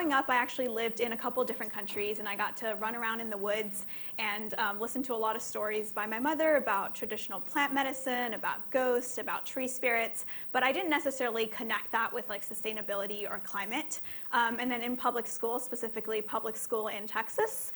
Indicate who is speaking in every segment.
Speaker 1: growing up, I actually lived in a couple different countries, and I got to run around in the woods and listen to a lot of stories by my mother about traditional plant medicine, about ghosts, about tree spirits, but I didn't necessarily connect that with like sustainability or climate. And then in public school, specifically public school in Texas,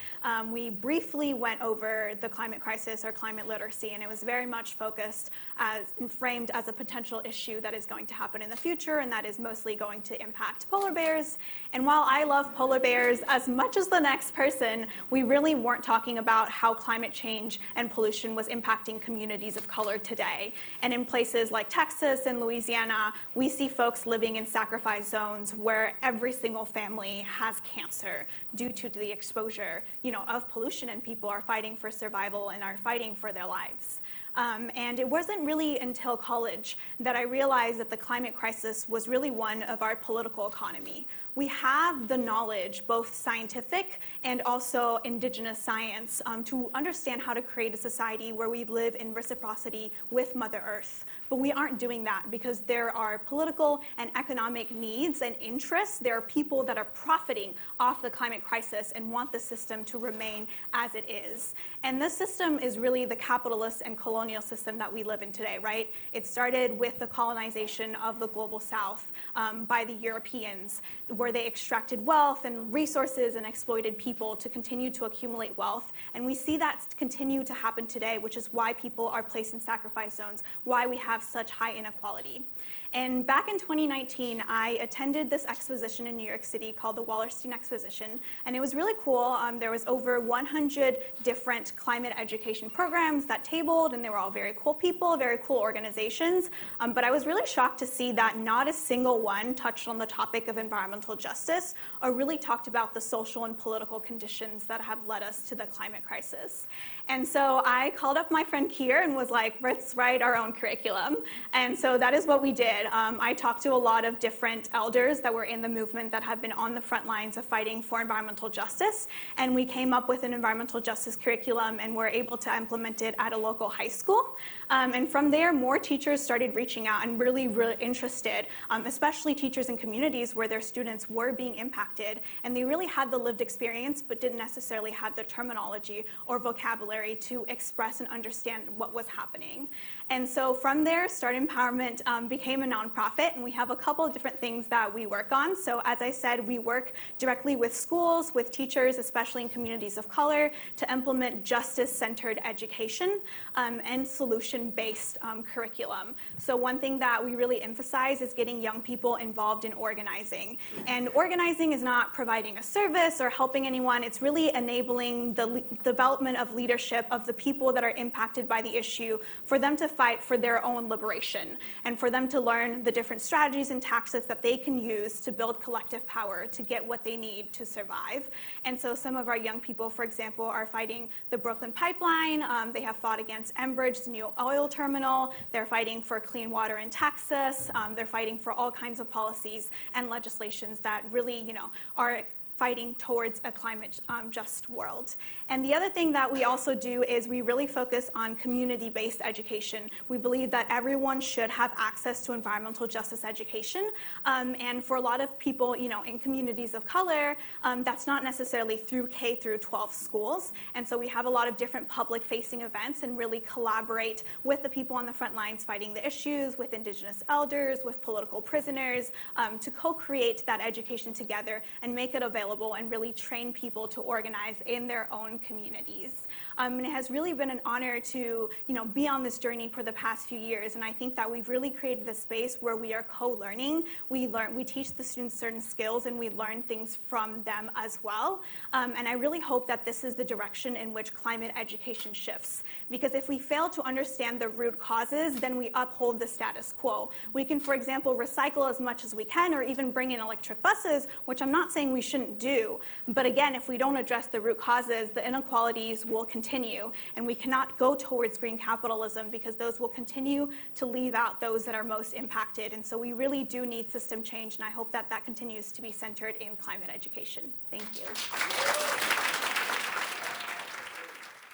Speaker 1: we briefly went over the climate crisis or climate literacy, and it was very much focused as and framed as a potential issue that is going to happen in the future, and that is mostly going to impact polar bears. And while I love polar bears as much as the next person, we really weren't talking about how climate change and pollution was impacting communities of color today. And in places like Texas and Louisiana, we see folks living in sacrifice zones where every single family has cancer due to the exposure, of pollution, and people are fighting for survival and are fighting for their lives. And it wasn't really until college that I realized that the climate crisis was really one of our political economy. We have the knowledge, both scientific and also indigenous science, to understand how to create a society where we live in reciprocity with Mother Earth. But we aren't doing that because there are political and economic needs and interests. There are people that are profiting off the climate crisis and want the system to remain as it is. And this system is really the capitalist and colonial system that we live in today, right? It started with the colonization of the global South by the Europeans, where they extracted wealth and resources and exploited people to continue to accumulate wealth. And we see that continue to happen today, which is why people are placed in sacrifice zones, why we have such high inequality. And back in 2019, I attended this exposition in New York City called the Wallerstein Exposition, and it was really cool. There was over 100 different climate education programs that tabled, and they were all very cool people, very cool organizations. But I was really shocked to see that not a single one touched on the topic of environmental justice or really talked about the social and political conditions that have led us to the climate crisis. And so I called up my friend Kier and was like, let's write our own curriculum. And so that is what we did. I talked to a lot of different elders that were in the movement that have been on the front lines of fighting for environmental justice, and we came up with an environmental justice curriculum and were able to implement it at a local high school. And from there, more teachers started reaching out and really interested, especially teachers in communities where their students were being impacted, and they really had the lived experience but didn't necessarily have the terminology or vocabulary to express and understand what was happening. And so from there, Start Empowerment became a nonprofit, and we have a couple of different things that we work on. So as I said, we work directly with schools, with teachers, especially in communities of color, to implement justice-centered education and solution-based curriculum. So one thing that we really emphasize is getting young people involved in organizing. And organizing is not providing a service or helping anyone. It's really enabling the development of leadership of the people that are impacted by the issue for them to fight for their own liberation and for them to learn the different strategies and tactics that they can use to build collective power to get what they need to survive. And so some of our young people, for example, are fighting the Brooklyn Pipeline. They have fought against Enbridge, the new oil terminal. They're fighting for clean water in Texas. They're fighting for all kinds of policies and legislations that really, are fighting towards a climate just world. And the other thing that we also do is we really focus on community-based education. We believe that everyone should have access to environmental justice education. And for a lot of people, in communities of color, that's not necessarily through K through 12 schools. And so we have a lot of different public-facing events and really collaborate with the people on the front lines fighting the issues, with indigenous elders, with political prisoners, to co-create that education together and make it available and really train people to organize in their own communities. And it has really been an honor to, be on this journey for the past few years. And I think that we've really created a space where we are co-learning. We teach the students certain skills and we learn things from them as well. And I really hope that this is the direction in which climate education shifts. Because if we fail to understand the root causes, then we uphold the status quo. We can, for example, recycle as much as we can or even bring in electric buses, which I'm not saying we shouldn't do. But again, if we don't address the root causes, the inequalities will continue, and we cannot go towards green capitalism because those will continue to leave out those that are most impacted. And so we really do need system change, and I hope that that continues to be centered in climate education. Thank you.